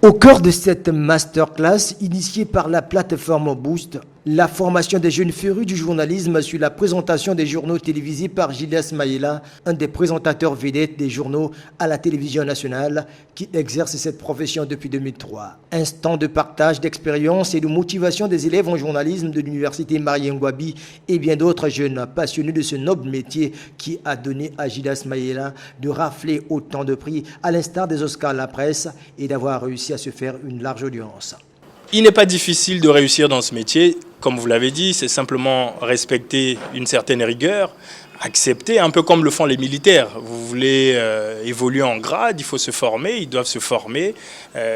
Au cœur de cette masterclass initiée par la plateforme Boost, la formation des jeunes férus du journalisme sur la présentation des journaux télévisés par Julius Mayela, un des présentateurs vedettes des journaux à la télévision nationale qui exerce cette profession depuis 2003. Instant de partage d'expérience et de motivation des élèves en journalisme de l'université Marien Ngouabi et bien d'autres jeunes passionnés de ce noble métier qui a donné à Julius Mayela de rafler autant de prix à l'instar des Oscars à la presse et d'avoir réussi à se faire une large audience. Il n'est pas difficile de réussir dans ce métier. Comme vous l'avez dit, c'est simplement respecter une certaine rigueur, accepter, un peu comme le font les militaires. Vous voulez évoluer en grade, il faut se former, ils doivent se former,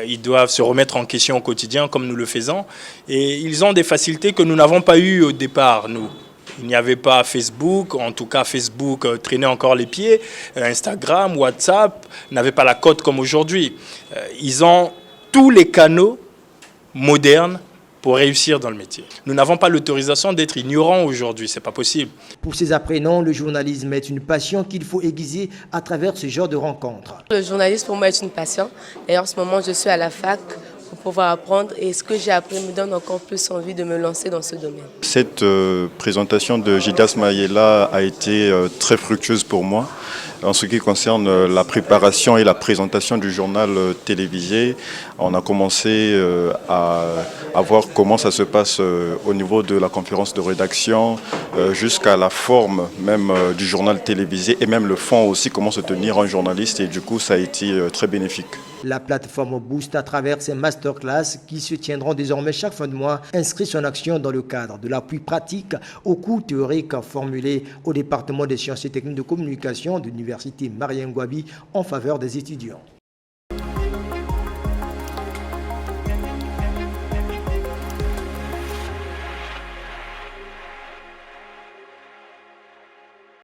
ils doivent se remettre en question au quotidien comme nous le faisons. Et ils ont des facilités que nous n'avons pas eues au départ, nous. Il n'y avait pas Facebook, en tout cas Facebook traînait encore les pieds, Instagram, WhatsApp n'avaient pas la cote comme aujourd'hui. Ils ont tous les canaux modernes pour réussir dans le métier. Nous n'avons pas l'autorisation d'être ignorants aujourd'hui, c'est pas possible. Pour ces apprenants, le journalisme est une passion qu'il faut aiguiser à travers ce genre de rencontres. Le journalisme pour moi est une passion. D'ailleurs, en ce moment, je suis à la fac pour pouvoir apprendre et ce que j'ai appris me donne encore plus envie de me lancer dans ce domaine. Cette présentation de Julius Mayela a été très fructueuse pour moi. En ce qui concerne la préparation et la présentation du journal télévisé, on a commencé à voir comment ça se passe au niveau de la conférence de rédaction jusqu'à la forme même du journal télévisé et même le fond aussi, comment se tenir un journaliste, et du coup ça a été très bénéfique. La plateforme Boost, à travers ses masterclass qui se tiendront désormais chaque fin de mois, inscrit son action dans le cadre de l'appui pratique aux cours théoriques formulés au département des sciences et techniques de communication de l'université Marien Ngouabi en faveur des étudiants.